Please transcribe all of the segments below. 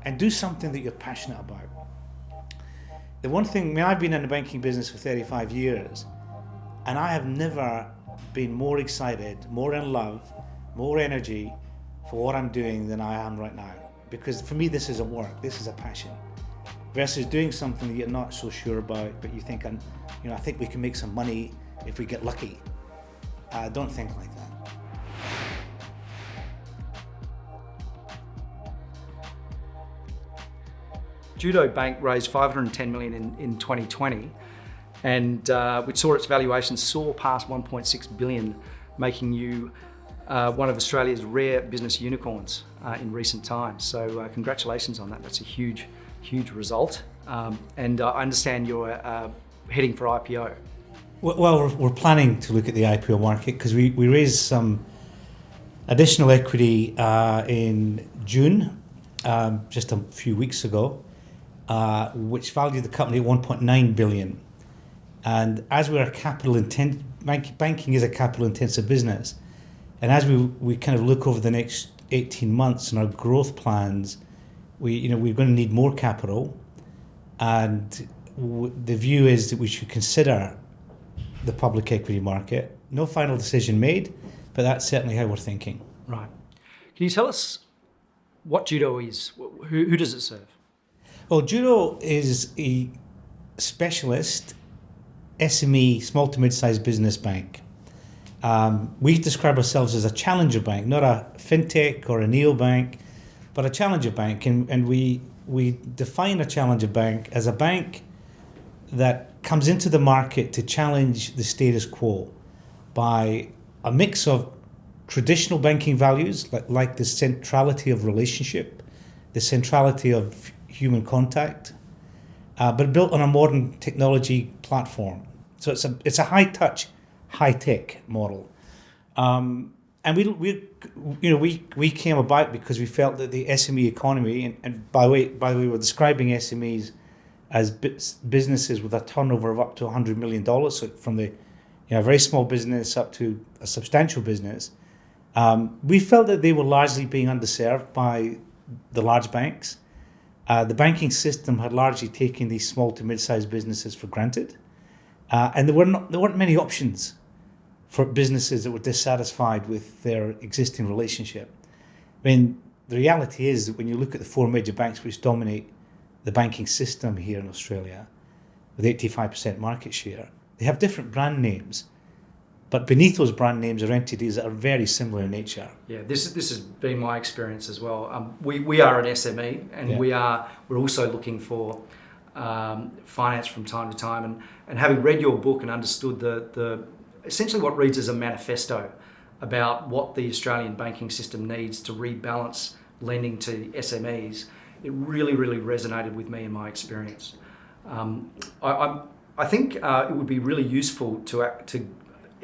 and do something that you're passionate about. The one thing, I mean, I've been in the banking business for 35 years, and I have never been more excited, more in love, more energy for what I'm doing than I am right now. Because for me, this isn't work, this is a passion. Versus doing something that you're not so sure about, but you think, I think we can make some money if we get lucky. Don't think like that. Judo Bank raised $510 million in 2020, and which saw its valuation soar past $1.6 billion, making you one of Australia's rare business unicorns in recent times. So congratulations on that. That's a huge result. And I understand you're heading for IPO. Well, we're planning to look at the IPO market because we raised some additional equity in June, just a few weeks ago, which valued the company at $1.9 billion. And as we're banking is a capital intensive business, and as we kind of look over the next 18 months and our growth plans, we're going to need more capital, and the view is that we should consider the public equity market. No final decision made, but that's certainly how we're thinking. Right. Can you tell us what Judo is? Who does it serve? Well, Judo is a specialist SME, small to mid-sized business bank. We describe ourselves as a challenger bank, not a fintech or a neobank, but a challenger bank. And we define a challenger bank as a bank that comes into the market to challenge the status quo by a mix of traditional banking values, like the centrality of relationship, the centrality of human contact, but built on a modern technology platform. So it's a high-touch, high-tech model, and we came about because we felt that the SME economy, and by the way, we're describing SMEs as businesses with a turnover of up to $100 million, so from the very small business up to a substantial business. We felt that they were largely being underserved by the large banks. The banking system had largely taken these small to mid-sized businesses for granted, and there weren't many options for businesses that were dissatisfied with their existing relationship. I mean, the reality is that when you look at the four major banks which dominate the banking system here in Australia, with 85% market share, they have different brand names, but beneath those brand names are entities that are very similar in nature. Yeah, this has been my experience as well. We are an SME, and we're also looking for finance from time to time. And having read your book and understood the essentially what reads as a manifesto about what the Australian banking system needs to rebalance lending to SMEs, it really resonated with me in my experience. I think it would be really useful to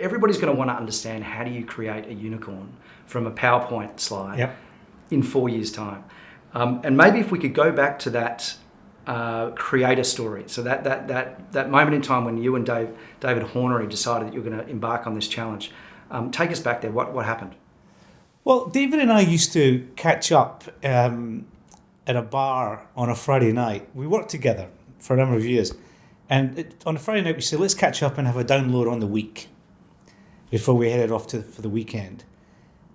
everybody's going to want to understand, how do you create a unicorn from a PowerPoint slide in 4 years' time? And maybe if we could go back to that creator story, so that moment in time when you and David Hornery decided that you were going to embark on this challenge. Take us back there. What happened? Well, David and I used to catch up at a bar on a Friday night. We worked together for a number of years. And on a Friday night, we said, let's catch up and have a download on the week before we headed off for the weekend.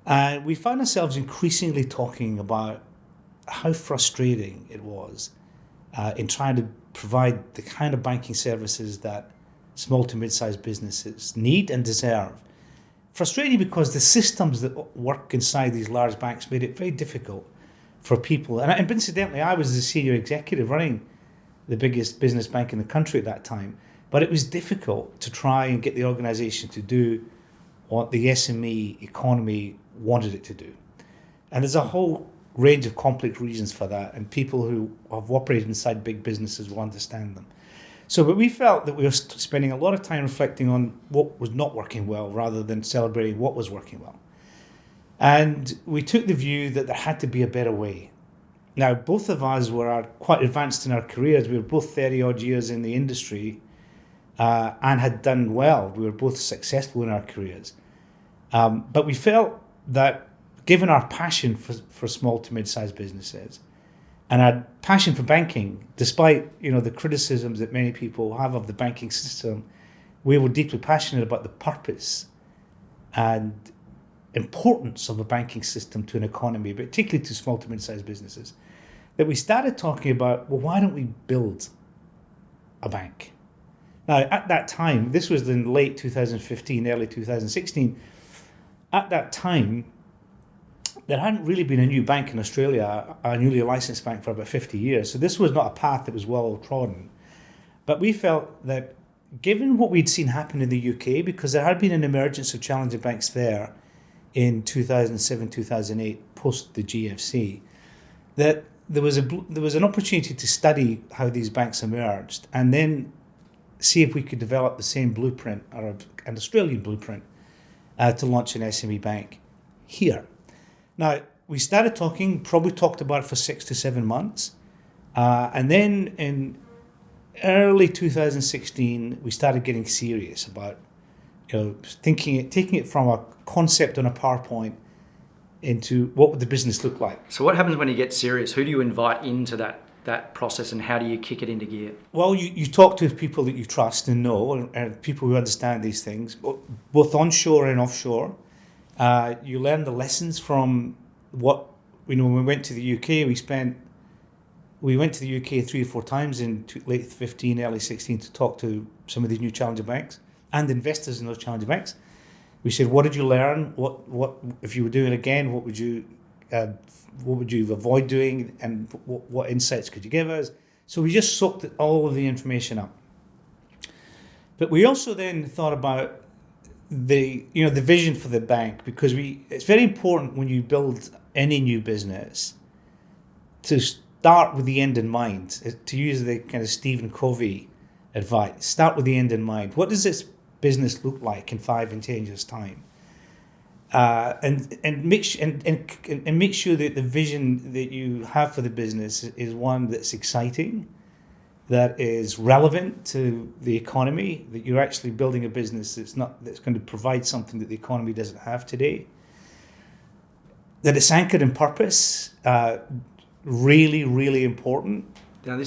And we found ourselves increasingly talking about how frustrating it was in trying to provide the kind of banking services that small to mid-sized businesses need and deserve. Frustrating because the systems that work inside these large banks made it very difficult for people. And incidentally, I was the senior executive running the biggest business bank in the country at that time. But it was difficult to try and get the organization to do what the SME economy wanted it to do. And there's a whole range of complex reasons for that, and people who have operated inside big businesses will understand them. But we felt that we were spending a lot of time reflecting on what was not working well rather than celebrating what was working well. And we took the view that there had to be a better way. Now, both of us were quite advanced in our careers. We were both 30-odd years in the industry and had done well. We were both successful in our careers. But we felt that given our passion for small to mid-sized businesses, And our passion for banking, despite the criticisms that many people have of the banking system, we were deeply passionate about the purpose and importance of a banking system to an economy, but particularly to small to mid-sized businesses, that we started talking about, well, why don't we build a bank? Now, at that time, this was in late 2015, early 2016, at that time, there hadn't really been a new bank in Australia, a newly licensed bank, for about 50 years. So this was not a path that was well trodden. But we felt that given what we'd seen happen in the UK, because there had been an emergence of challenger banks there in 2007, 2008, post the GFC, that there was an opportunity to study how these banks emerged and then see if we could develop the same blueprint, or an Australian blueprint, to launch an SME bank here. Now, we started talking, probably talked about it for 6 to 7 months. And then in early 2016, we started getting serious about, taking it from a concept on a PowerPoint into what would the business look like. So what happens when you get serious? Who do you invite into that process, and how do you kick it into gear? Well, you talk to people that you trust and know, and people who understand these things, both onshore and offshore. You learn the lessons from what, when we went to the UK, we went to the UK 3 or 4 times in late 15, early 16 to talk to some of these new challenger banks and investors in those challenger banks. We said, what did you learn? What if you were doing it again, what would you avoid doing, and what insights could you give us? So we just soaked all of the information up. But we also then thought about the vision for the bank, because it's very important when you build any new business to start with the end in mind, to use the kind of Stephen Covey advice. Start with the end in mind. What does this business look like in 5 and 10 years' time? And make sure that the vision that you have for the business is one that's exciting, that is relevant to the economy, that you're actually building a business that's going to provide something that the economy doesn't have today, that it's anchored in purpose. Really, really important. Now, I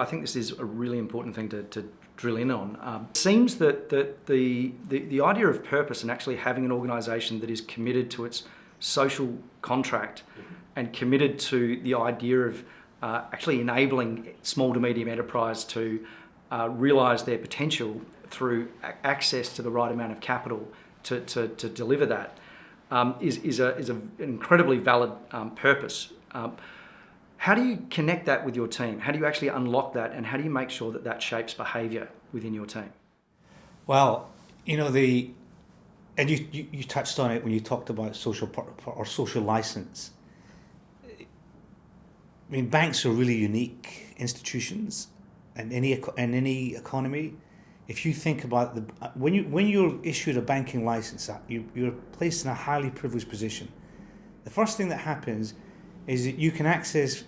think this is a really important thing to drill in on. It seems that the idea of purpose and actually having an organisation that is committed to its social contract and committed to the idea of actually enabling small to medium enterprise to realise their potential through access to the right amount of capital to deliver that is an incredibly valid purpose. How do you connect that with your team? How do you actually unlock that, and how do you make sure that shapes behaviour within your team? Well, you touched on it when you talked about social license. I mean, banks are really unique institutions, and any economy. If you think about when you're issued a banking license, you're placed in a highly privileged position. The first thing that happens is that you can access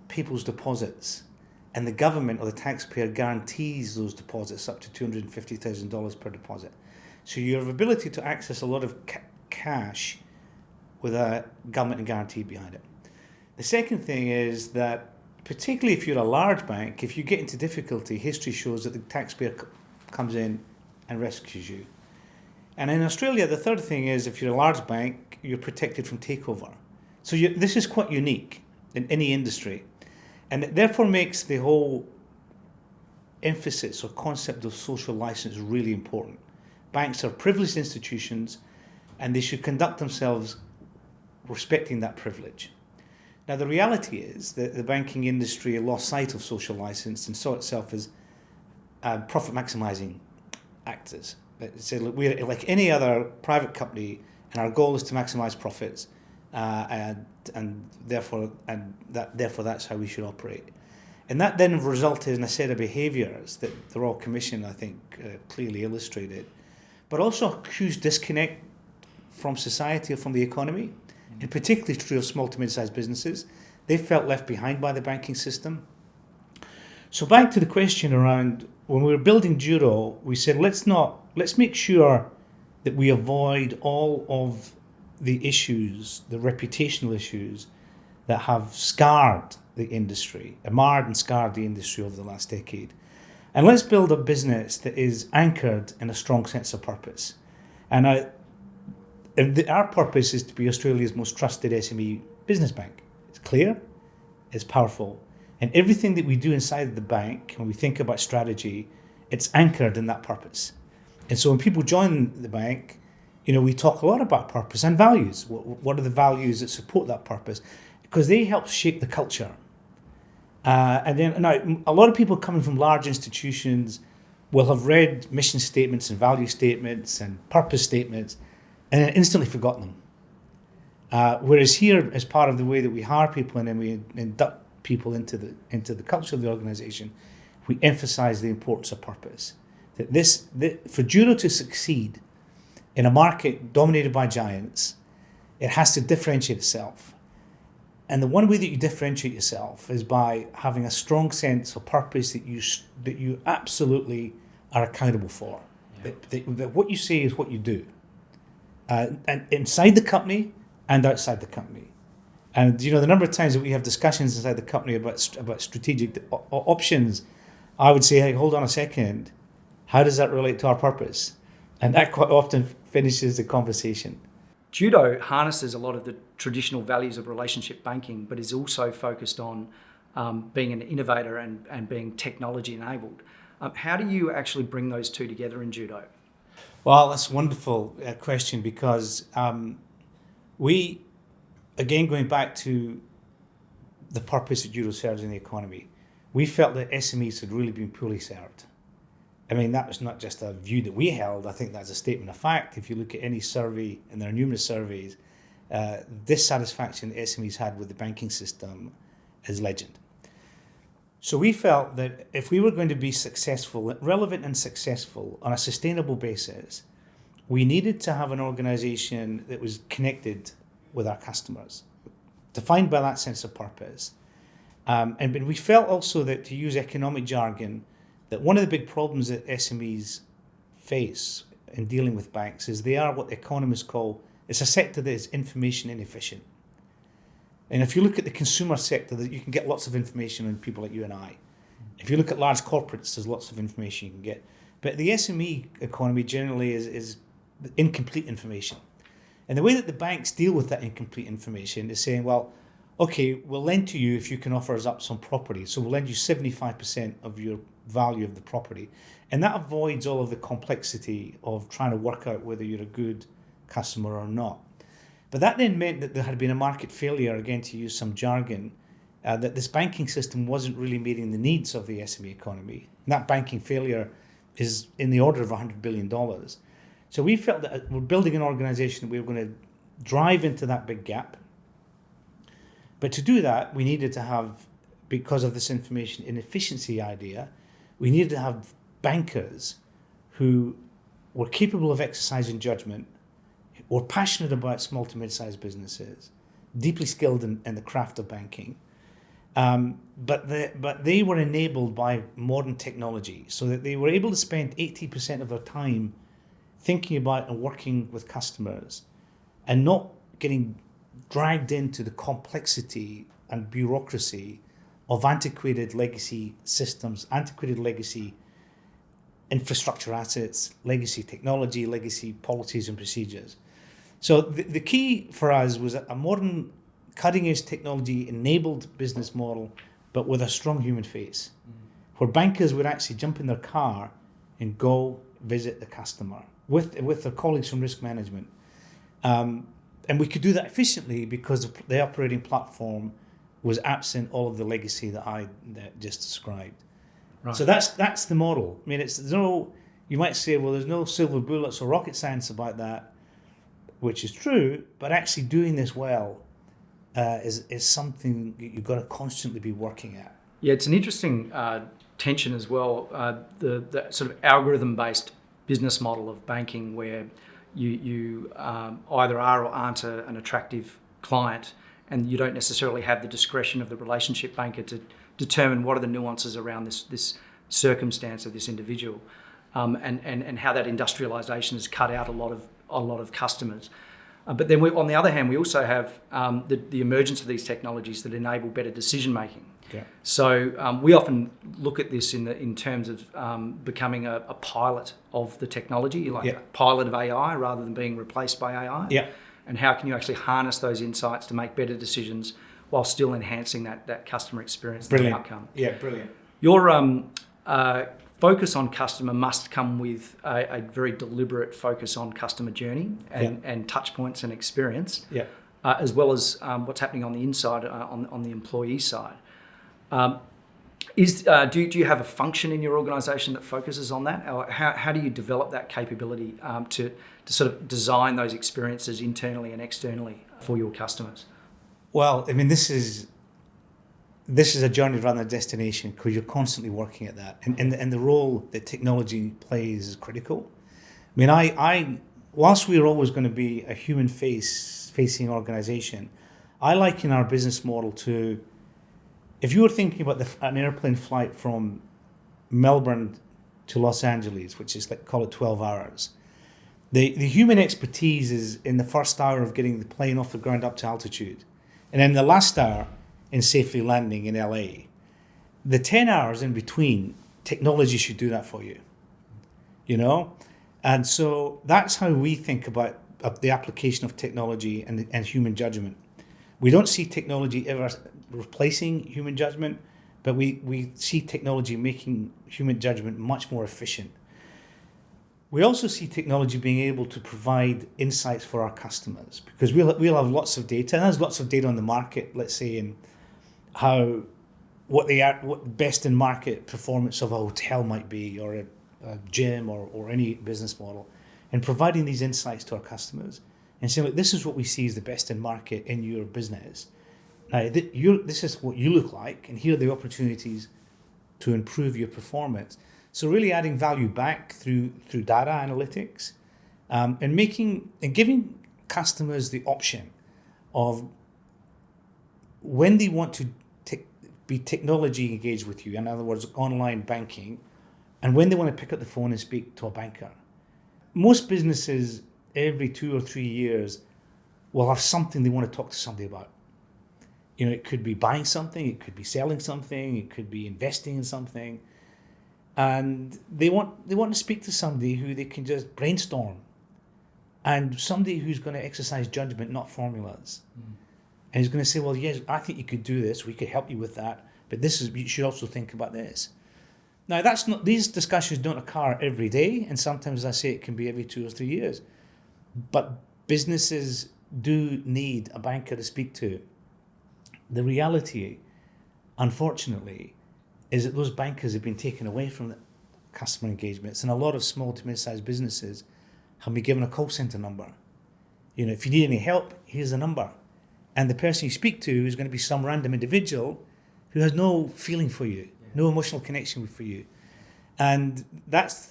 people's deposits, and the government or the taxpayer guarantees those deposits up to $250,000 per deposit. So you have ability to access a lot of cash with a government guarantee behind it. The second thing is that, particularly if you're a large bank, if you get into difficulty, history shows that the taxpayer comes in and rescues you. And in Australia, the third thing is, if you're a large bank, you're protected from takeover. So this is quite unique in any industry, and it therefore makes the whole emphasis or concept of social license really important. Banks are privileged institutions, and they should conduct themselves respecting that privilege. Now, the reality is that the banking industry lost sight of social license and saw itself as profit maximizing actors. It said, look, we're like any other private company, and our goal is to maximize profits. And therefore that's how we should operate. And that then resulted in a set of behaviours that the Royal Commission, I think, clearly illustrated, but also a huge disconnect from society or from the economy, and particularly true of small to mid-sized businesses. They felt left behind by the banking system. So back to the question around, when we were building Judo, we said, let's make sure that we avoid all of the issues, the reputational issues that have scarred the industry, marred and scarred the industry over the last decade. And let's build a business that is anchored in a strong sense of purpose. And our purpose is to be Australia's most trusted SME business bank. It's clear, it's powerful, and everything that we do inside the bank, when we think about strategy, it's anchored in that purpose. And so when people join the bank, we talk a lot about purpose and values. What are the values that support that purpose? Because they help shape the culture. And then now, a lot of people coming from large institutions will have read mission statements and value statements and purpose statements and then instantly forgotten them. Whereas here, as part of the way that we hire people and then we induct people into the culture of the organisation, we emphasise the importance of purpose. That for Judo to succeed in a market dominated by giants, it has to differentiate itself. And the one way that you differentiate yourself is by having a strong sense of purpose that you absolutely are accountable for. Yeah. That what you say is what you do. And inside the company and outside the company. And the number of times that we have discussions inside the company about strategic options, I would say, hey, hold on a second. How does that relate to our purpose? And that quite often finishes the conversation. Judo harnesses a lot of the traditional values of relationship banking, but is also focused on being an innovator and being technology enabled. How do you actually bring those two together in Judo? Well, that's a wonderful question, because we, again, going back to the purpose that Judo serves in the economy, we felt that SMEs had really been poorly served. I mean, that was not just a view that we held. I think that's a statement of fact. If you look at any survey, and there are numerous surveys, dissatisfaction that SMEs had with the banking system is legend. So we felt that if we were going to be successful, relevant and successful on a sustainable basis, we needed to have an organisation that was connected with our customers, defined by that sense of purpose. And we felt also that, to use economic jargon, that one of the big problems that SMEs face in dealing with banks is they are what economists call, it's a sector that is information inefficient. And if you look at the consumer sector, that you can get lots of information on people like you and I. If you look at large corporates, there's lots of information you can get. But the SME economy generally is incomplete information. And the way that the banks deal with that incomplete information is saying, well, okay, we'll lend to you if you can offer us up some property. So we'll lend you 75% of your value of the property. And that avoids all of the complexity of trying to work out whether you're a good customer or not. But that then meant that there had been a market failure, again, to use some jargon, that this banking system wasn't really meeting the needs of the SME economy. And that banking failure is in the order of $100 billion. So we felt that we're building an organization that we were going to drive into that big gap. But to do that, we needed to have, because of this information inefficiency idea, we needed to have bankers who were capable of exercising judgment, were passionate about small to mid-sized businesses, deeply skilled in the craft of banking, but they were enabled by modern technology, so that they were able to spend 80% of their time thinking about and working with customers and not getting dragged into the complexity and bureaucracy of antiquated legacy systems, antiquated legacy infrastructure assets, legacy technology, legacy policies and procedures. So the key for us was a modern, cutting-edge technology-enabled business model, but with a strong human face, where bankers would actually jump in their car and go visit the customer with their colleagues from risk management. And we could do that efficiently because the operating platform was absent all of the legacy that just described. Right. So that's the model. I mean, you might say, well, there's no silver bullets or rocket science about that, which is true, but actually doing this well is something you've got to constantly be working at. Yeah, it's an interesting tension as well, the sort of algorithm-based business model of banking, where you either are or aren't an attractive client, and you don't necessarily have the discretion of the relationship banker to determine what are the nuances around this circumstance of this individual, and how that industrialization has cut out a lot of customers. But then on the other hand, we also have the emergence of these technologies that enable better decision making. Yeah. So we often look at this in terms of becoming a pilot of the technology, like a pilot of AI rather than being replaced by AI. Yeah. And how can you actually harness those insights to make better decisions while still enhancing that customer experience and outcome? Yeah, brilliant. Your focus on customer must come with a very deliberate focus on customer journey and touch points and experience, as well as what's happening on the inside, on the employee side. Do you have a function in your organisation that focuses on that? Or how do you develop that capability to sort of design those experiences internally and externally for your customers? Well, I mean, this is a journey rather than a destination, because you're constantly working at that, and the role that technology plays is critical. I mean, whilst we're always going to be a human facing organisation, I liken our business model to, if you were thinking about an airplane flight from Melbourne to Los Angeles, which is call it 12 hours, the human expertise is in the first hour of getting the plane off the ground up to altitude, and then the last hour in safely landing in LA. The 10 hours in between, technology should do that for you, And so that's how we think about the application of technology and human judgment. We don't see technology ever replacing human judgment, but we see technology making human judgment much more efficient. We also see technology being able to provide insights for our customers, because we'll have lots of data, and there's lots of data on the market, let's say, in what best in market performance of a hotel might be, or a gym, or any business model, and providing these insights to our customers and saying, look, this is what we see as the best in market in your business. Now, this is what you look like, and here are the opportunities to improve your performance. So really adding value back through data analytics, and giving customers the option of when they want to be technology engaged with you, in other words, online banking, and when they want to pick up the phone and speak to a banker. Most businesses, every 2 or 3 years, will have something they want to talk to somebody about. It could be buying something, it could be selling something, it could be investing in something. And they want to speak to somebody who they can just brainstorm, and somebody who's going to exercise judgment, not formulas. And he's going to say, well, yes, I think you could do this, we could help you with that, but you should also think about this. Now, these discussions don't occur every day, and sometimes, as I say, it can be every 2 or 3 years. But businesses do need a banker to speak to. The reality, unfortunately, is that those bankers have been taken away from the customer engagements, and a lot of small to mid-sized businesses have been given a call center number. If you need any help, here's the number. And the person you speak to is going to be some random individual who has no feeling for you, no emotional connection for you. And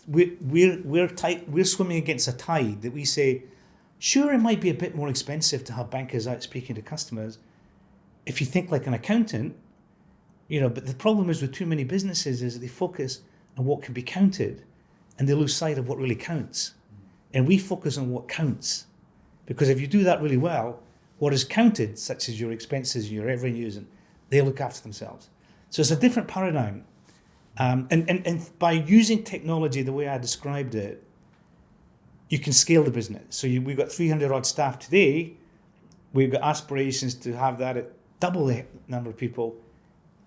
we're swimming against a tide that we say, sure, it might be a bit more expensive to have bankers out speaking to customers if you think like an accountant, but the problem is with too many businesses is that they focus on what can be counted and they lose sight of what really counts. And we focus on what counts, because if you do that really well, what is counted, such as your expenses and your revenues, and they look after themselves. So it's a different paradigm. And by using technology the way I described it, you can scale the business. So we've got 300 odd staff today. We've got aspirations to have that at double the number of people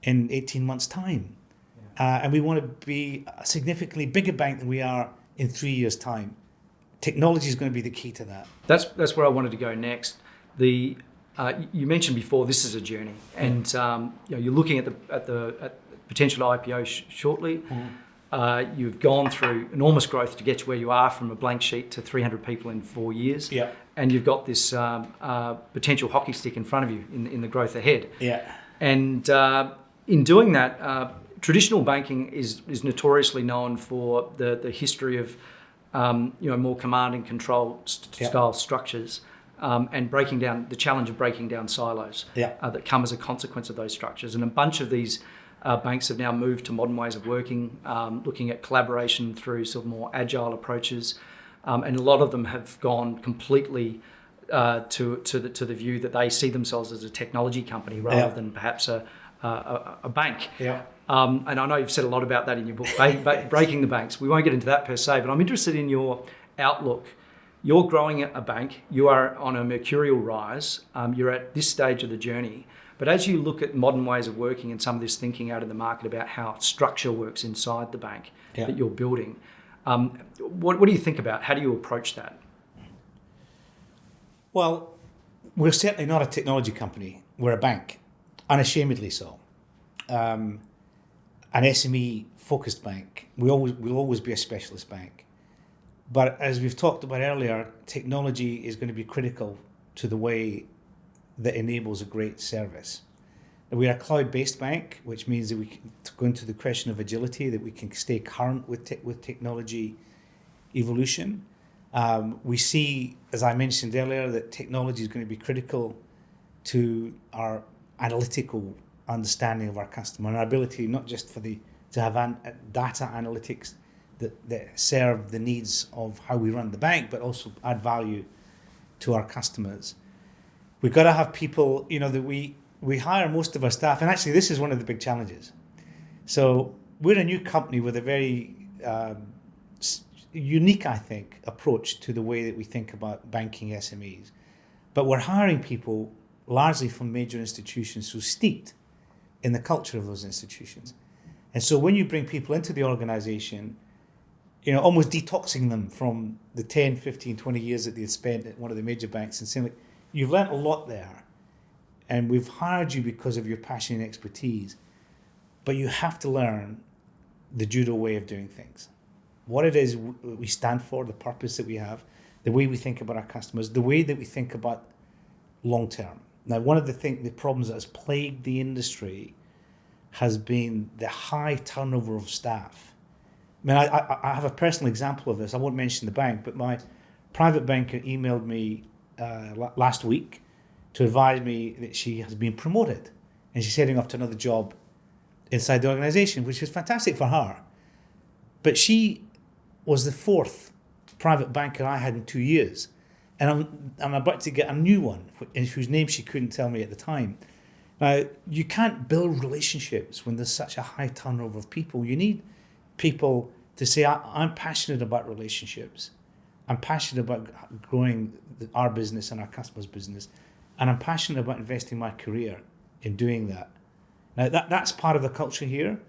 in 18 months' time. And we want to be a significantly bigger bank than we are in 3 years' time. Technology is going to be the key to that. That's where I wanted to go next. You mentioned before this is a journey, and you're looking at the potential IPO shortly. You've gone through enormous growth to get to where you are, from a blank sheet to 300 people in 4 years. Yeah. And you've got this potential hockey stick in front of you in the growth ahead. Yeah. And in doing that, traditional banking is notoriously known for the history of more command and control style structures, and breaking down the challenge of breaking down silos that come as a consequence of those structures. And a bunch of these banks have now moved to modern ways of working, looking at collaboration through sort of more agile approaches, and a lot of them have gone completely to the view that they see themselves as a technology company rather than perhaps a bank. Yeah. And I know you've said a lot about that in your book, Breaking the Banks. We won't get into that per se, but I'm interested in your outlook. You're growing a bank. You are on a mercurial rise. You're at this stage of the journey. But as you look at modern ways of working and some of this thinking out in the market about how structure works inside the bank that you're building, what do you think about? How do you approach that? Well, we're certainly not a technology company. We're a bank, unashamedly so. An SME-focused bank. We'll always be a specialist bank. But as we've talked about earlier, technology is going to be critical to the way that enables a great service. We're a cloud-based bank, which means that we can go into the question of agility, that we can stay current with technology evolution. We see, as I mentioned earlier, that technology is going to be critical to our analytical understanding of our customer and our ability not just to have data analytics that serve the needs of how we run the bank, but also add value to our customers. We've got to have people, that we hire most of our staff, and actually this is one of the big challenges. So we're a new company with a very unique, I think, approach to the way that we think about banking SMEs. But we're hiring people largely from major institutions who are steeped in the culture of those institutions. And so when you bring people into the organization, almost detoxing them from the 10, 15, 20 years that they'd spent at one of the major banks and saying, look, you've learnt a lot there, and we've hired you because of your passion and expertise, but you have to learn the Judo way of doing things. What it is we stand for, the purpose that we have, the way we think about our customers, the way that we think about long term. Now, one of the problems that has plagued the industry has been the high turnover of staff. I mean, I have a personal example of this. I won't mention the bank, but my private banker emailed me last week to advise me that she has been promoted and she's heading off to another job inside the organization, which is fantastic for her. But she was the fourth private banker I had in 2 years. And I'm about to get a new one, whose name she couldn't tell me at the time. Now, you can't build relationships when there's such a high turnover of people. You need people to say, I'm passionate about relationships. I'm passionate about growing our business and our customers' business. And I'm passionate about investing my career in doing that. Now, that's part of the culture here.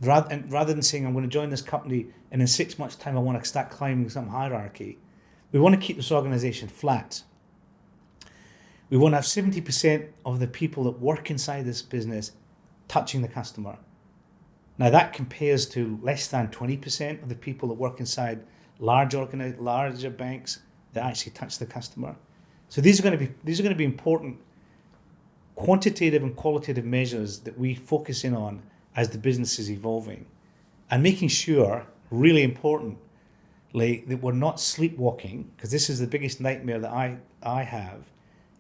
Yeah. Rather than saying, I'm going to join this company and in 6 months' time I want to start climbing some hierarchy, we want to keep this organization flat. We want to have 70% of the people that work inside this business touching the customer. Now that compares to less than 20% of the people that work inside larger banks that actually touch the customer. So these are going to be important quantitative and qualitative measures that we focus in on as the business is evolving, and making sure, really important, that we're not sleepwalking, because this is the biggest nightmare that I have,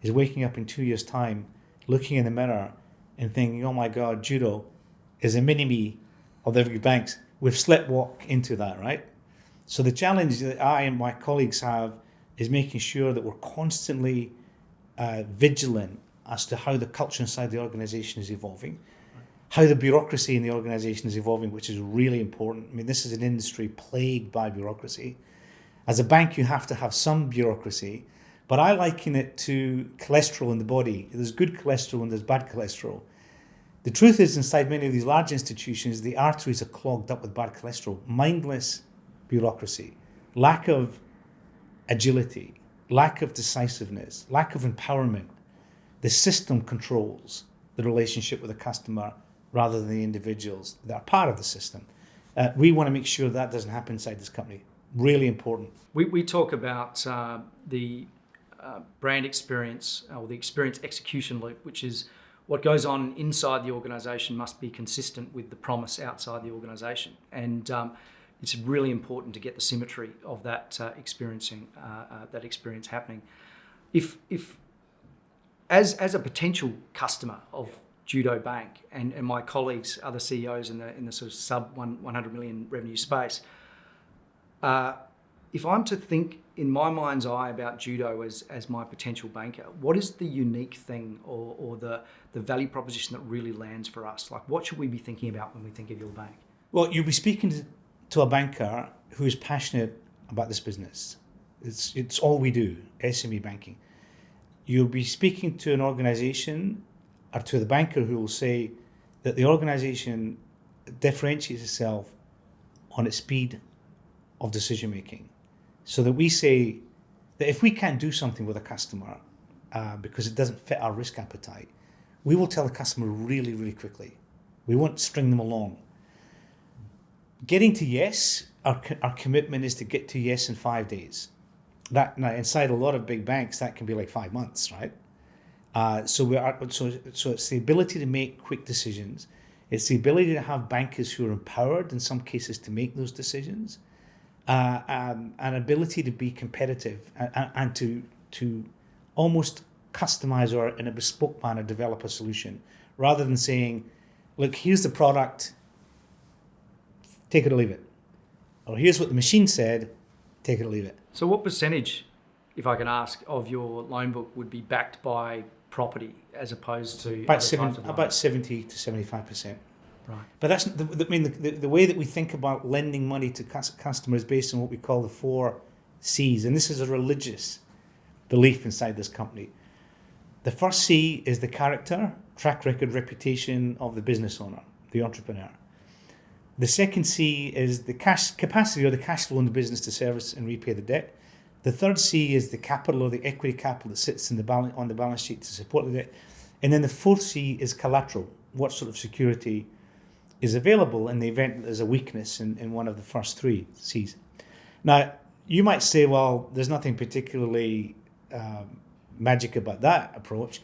is waking up in 2 years' time, looking in the mirror and thinking, oh my God, Judo is a mini-me of the big banks. We've sleepwalked into that, right? So the challenge that I and my colleagues have is making sure that we're constantly vigilant as to how the culture inside the organization is evolving, how the bureaucracy in the organization is evolving, which is really important. I mean, this is an industry plagued by bureaucracy. As a bank, you have to have some bureaucracy, but I liken it to cholesterol in the body. There's good cholesterol and there's bad cholesterol. The truth is, inside many of these large institutions, the arteries are clogged up with bad cholesterol, mindless bureaucracy, lack of agility, lack of decisiveness, lack of empowerment. The system controls the relationship with the customer rather than the individuals that are part of the system. We want to make sure that doesn't happen inside this company. Really important. We talk about the brand experience or the experience execution loop, which is what goes on inside the organisation must be consistent with the promise outside the organisation. And it's really important to get the symmetry of that experience happening. If as a potential customer of Judo Bank and my colleagues, other CEOs in the sort of sub 100 million revenue space, if I'm to think in my mind's eye about judo as my potential banker, what is the unique thing or the value proposition that really lands for us? Like, what should we be thinking about when we think of your bank? Well, you'll be speaking to a banker who is passionate about this business. It's all we do, SME banking. You'll be speaking to an organization or to the banker who will say that the organization differentiates itself on its speed of decision making. So that we say that if we can't do something with a customer because it doesn't fit our risk appetite, we will tell the customer really, really quickly. We won't string them along. Getting to yes, our commitment is to get to yes in 5 days. That now inside a lot of big banks, that can be like 5 months, right? So it's the ability to make quick decisions. It's the ability to have bankers who are empowered in some cases to make those decisions, an ability to be competitive and to almost customize or in a bespoke manner develop a solution, rather than saying, look, here's the product, take it or leave it. Or here's what the machine said, take it or leave it. So what percentage, if I can ask, of your loan book would be backed by property as opposed to about 70 to 75%. Right. But that's the way that we think about lending money to customers based on what we call the 4 C's, and this is a religious belief inside this company. The first C is the character, track record, reputation of the business owner, the entrepreneur. The second C is the cash capacity or the cash flow in the business to service and repay the debt. The third C is the capital or the equity capital that sits on the balance sheet to support the debt. And then the fourth C is collateral. What sort of security is available in the event that there's a weakness in one of the first 3 C's. Now, you might say, well, there's nothing particularly magic about that approach,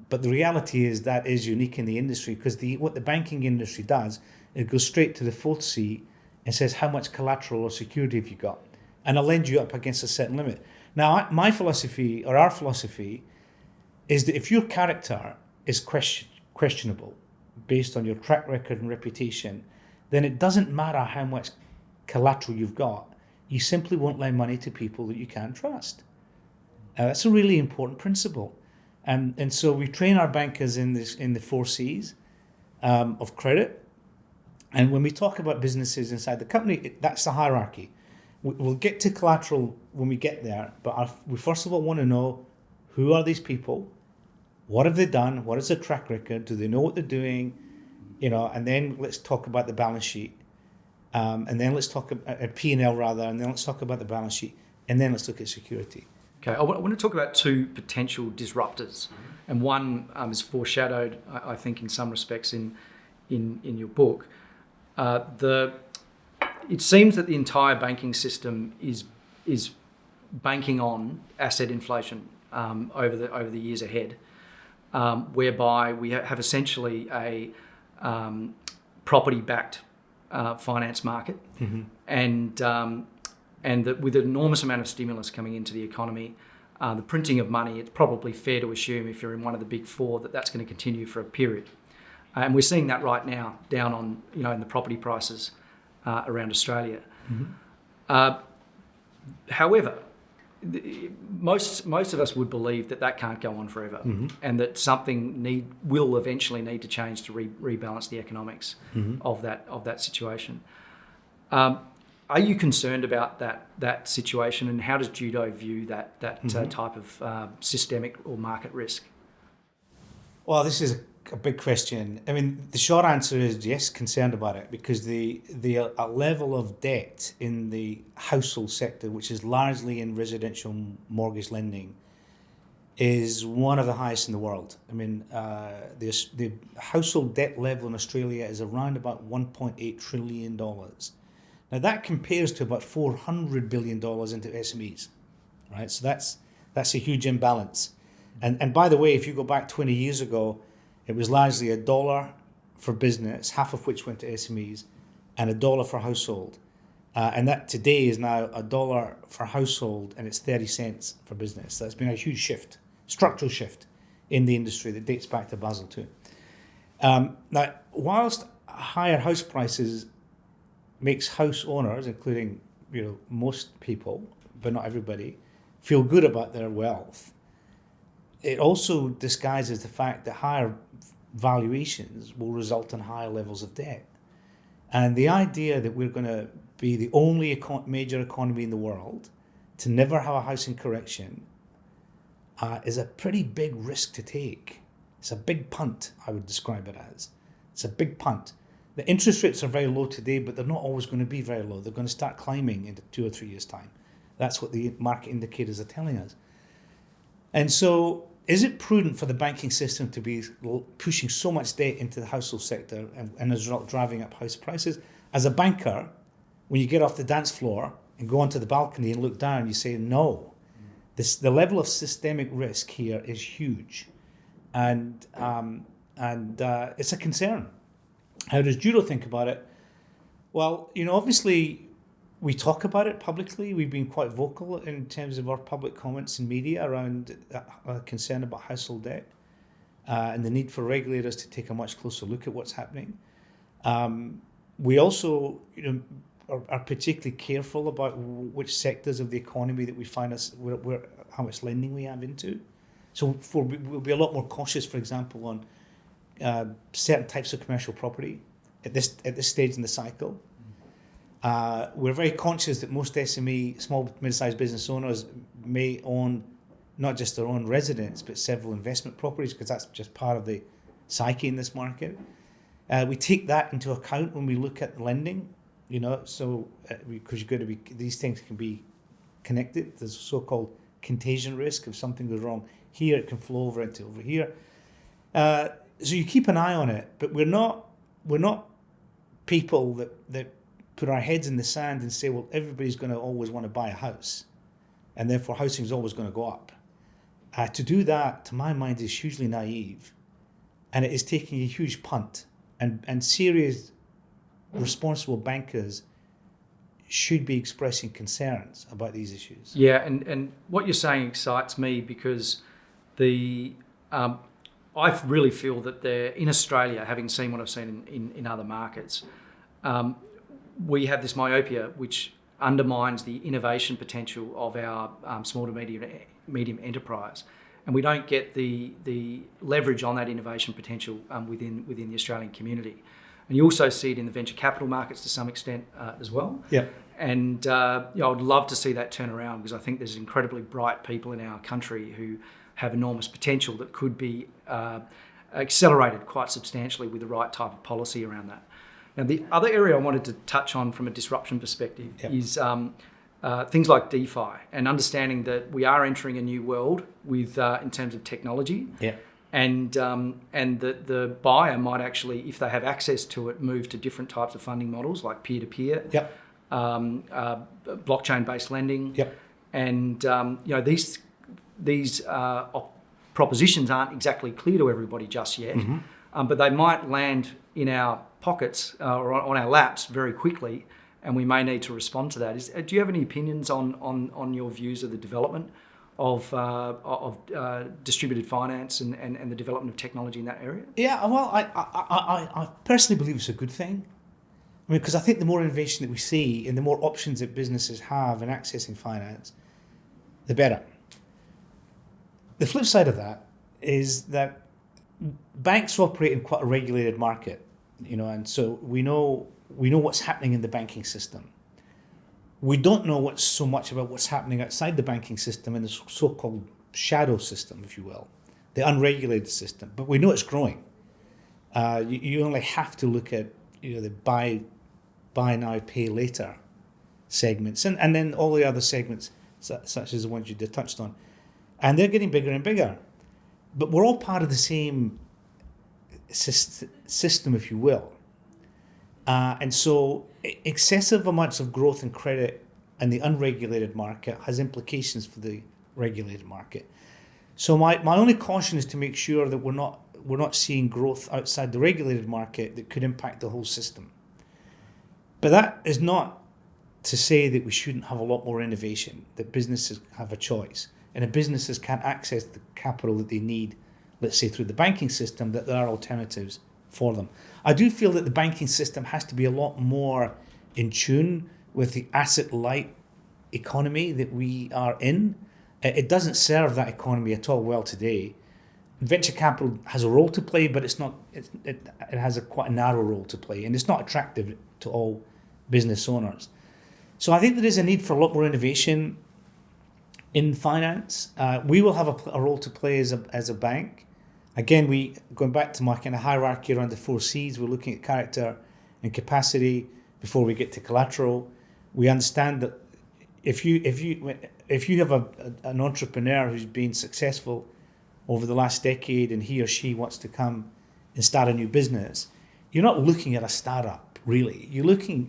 but the reality is that is unique in the industry, because what the banking industry does, it goes straight to the 4th C and says, how much collateral or security have you got? And I'll lend you up against a certain limit. Now, my philosophy, or our philosophy, is that if your character is questionable based on your track record and reputation, then it doesn't matter how much collateral you've got. You simply won't lend money to people that you can't trust. That's a really important principle. And so we train our bankers in the 4 C's of credit. And when we talk about businesses inside the company, that's the hierarchy. We'll get to collateral when we get there, but we first of all want to know, who are these people? What have they done? What is their track record? Do they know what they're doing? And then let's talk about the balance sheet. And then let's talk about a P&L rather, and then let's talk about the balance sheet. And then let's look at security. Okay, I want to talk about 2 potential disruptors. And one is foreshadowed, I think, in some respects in your book. It seems that the entire banking system is banking on asset inflation over the years ahead, whereby we have essentially a property-backed finance market, mm-hmm. and that with an enormous amount of stimulus coming into the economy, the printing of money, it's probably fair to assume, if you're in one of the big 4, that that's going to continue for a period. And we're seeing that right now down on, in the property prices around Australia. Mm-hmm. However, most of us would believe that can't go on forever, mm-hmm. and that something will eventually need to change to rebalance the economics, mm-hmm. of that situation. Are you concerned about that situation, and how does Judo view that mm-hmm. Type of systemic or market risk? Well, this is a big question. I mean, the short answer is yes, concerned about it, because the level of debt in the household sector, which is largely in residential mortgage lending, is one of the highest in the world. I mean, the household debt level in Australia is around about $1.8 trillion. Now that compares to about $400 billion into SMEs, right? So that's a huge imbalance. And by the way, if you go back 20 years ago, it was largely $1 for business, half of which went to SMEs, and $1 for household. And that today is now $1 for household, and it's 30 cents for business. So it's been a huge shift, structural shift in the industry that dates back to Basel II. Now, whilst higher house prices makes house owners, including most people, but not everybody, feel good about their wealth, it also disguises the fact that higher valuations will result in higher levels of debt. And the idea that we're going to be the only major economy in the world to never have a housing correction is a pretty big risk to take. It's a big punt, I would describe it as. It's a big punt. The interest rates are very low today, but they're not always going to be very low. They're going to start climbing in 2 or 3 years' time. That's what the market indicators are telling us. And so, is it prudent for the banking system to be pushing so much debt into the household sector and as a result driving up house prices? As a banker, when you get off the dance floor and go onto the balcony and look down, you say, no. The level of systemic risk here is huge. And it's a concern. How does Judo think about it? Well, obviously we talk about it publicly. We've been quite vocal in terms of our public comments in media around concern about household debt and the need for regulators to take a much closer look at what's happening. We also, are particularly careful about which sectors of the economy that we find how much lending we have into. So we'll be a lot more cautious, for example, on certain types of commercial property at this stage in the cycle. We're very conscious that most SME, small, mid-sized business owners may own not just their own residence, but several investment properties, because that's just part of the psyche in this market. We take that into account when we look at lending, so because these things can be connected. There's a so-called contagion risk. If something goes wrong here, it can flow over into over here. So you keep an eye on it, but we're not people that put our heads in the sand and say, well, everybody's going to always want to buy a house, and therefore housing is always going to go up. To do that, to my mind, is hugely naive, and it is taking a huge punt. And serious, responsible bankers should be expressing concerns about these issues. Yeah, and what you're saying excites me because I really feel that in Australia, having seen what I've seen in other markets, we have this myopia which undermines the innovation potential of our small to medium enterprise, and we don't get the leverage on that innovation potential within the Australian community. And you also see it in the venture capital markets to some extent as well. Yeah. And I would love to see that turn around, because I think there's incredibly bright people in our country who have enormous potential that could be accelerated quite substantially with the right type of policy around that. Now, the other area I wanted to touch on from a disruption perspective is things like DeFi, and understanding that we are entering a new world with in terms of technology. Yeah. And that the buyer might actually, if they have access to it, move to different types of funding models like peer-to-peer, blockchain-based lending. Yep. And these propositions aren't exactly clear to everybody just yet, but they might land in our pockets or on our laps very quickly, and we may need to respond to that. Do you have any opinions on your views of the development of distributed finance and the development of technology in that area? Yeah, well, I personally believe it's a good thing. I mean, because I think the more innovation that we see and the more options that businesses have in accessing finance, the better. The flip side of that is that banks operate in quite a regulated market, and so we know what's happening in the banking system. We don't know so much about what's happening outside the banking system in the so-called shadow system, if you will, the unregulated system. But we know it's growing. You only have to look at the buy now, pay later segments, and then all the other segments such as the ones you touched on, and they're getting bigger and bigger. But we're all part of the same system, if you will. And so excessive amounts of growth and credit in the unregulated market has implications for the regulated market. So my only caution is to make sure that we're not seeing growth outside the regulated market that could impact the whole system. But that is not to say that we shouldn't have a lot more innovation, that businesses have a choice, and if businesses can't access the capital that they need, let's say through the banking system, that there are alternatives for them. I do feel that the banking system has to be a lot more in tune with the asset light economy that we are in. It doesn't serve that economy at all well today. Venture capital has a role to play, but it has quite a narrow role to play, and it's not attractive to all business owners. So I think there is a need for a lot more innovation in finance. We will have a role to play as a bank. Again, going back to my kind of hierarchy around the 4 C's, we're looking at character and capacity before we get to collateral. We understand that if you have an entrepreneur who's been successful over the last decade and he or she wants to come and start a new business, you're not looking at a startup, really.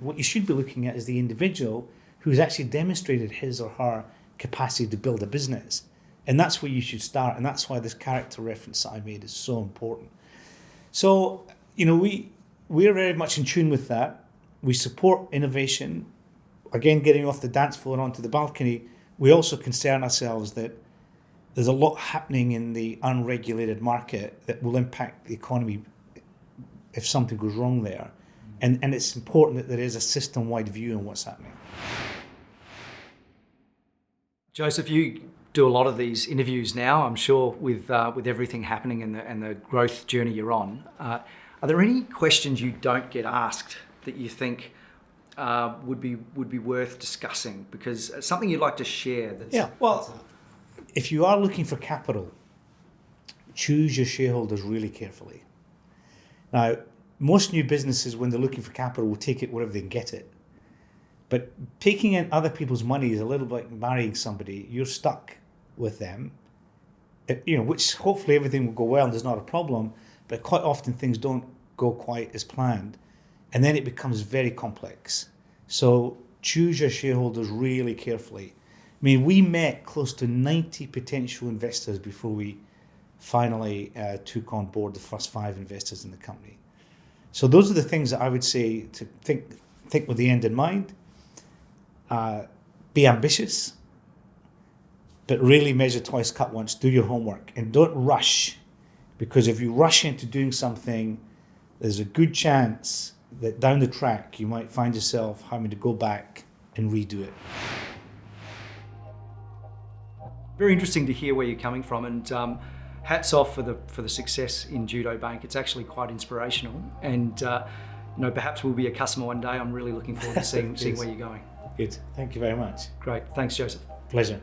What you should be looking at is the individual who's actually demonstrated his or her capacity to build a business. And that's where you should start. And that's why this character reference that I made is so important. So, we're very much in tune with that. We support innovation. Again, getting off the dance floor and onto the balcony, we also concern ourselves that there's a lot happening in the unregulated market that will impact the economy if something goes wrong there. And it's important that there is a system-wide view on what's happening. Joseph, you do a lot of these interviews now, I'm sure, with everything happening and the growth journey you're on. Are there any questions you don't get asked that you think would be worth discussing? Because it's something you'd like to share. If you are looking for capital, choose your shareholders really carefully. Now, most new businesses, when they're looking for capital, will take it wherever they can get it. But taking in other people's money is a little bit like marrying somebody. You're stuck with them, which hopefully everything will go well and there's not a problem, but quite often things don't go quite as planned. And then it becomes very complex. So choose your shareholders really carefully. I mean, we met close to 90 potential investors before we finally took on board the first 5 investors in the company. So those are the things that I would say to think with the end in mind. Be ambitious, but really measure twice, cut once. Do your homework and don't rush, because if you rush into doing something, there's a good chance that down the track you might find yourself having to go back and redo it. Very interesting to hear where you're coming from, and hats off for the success in Judo Bank. It's actually quite inspirational, and perhaps we'll be a customer one day. I'm really looking forward to seeing where you're going. Good. Thank you very much. Great. Thanks, Joseph. Pleasure.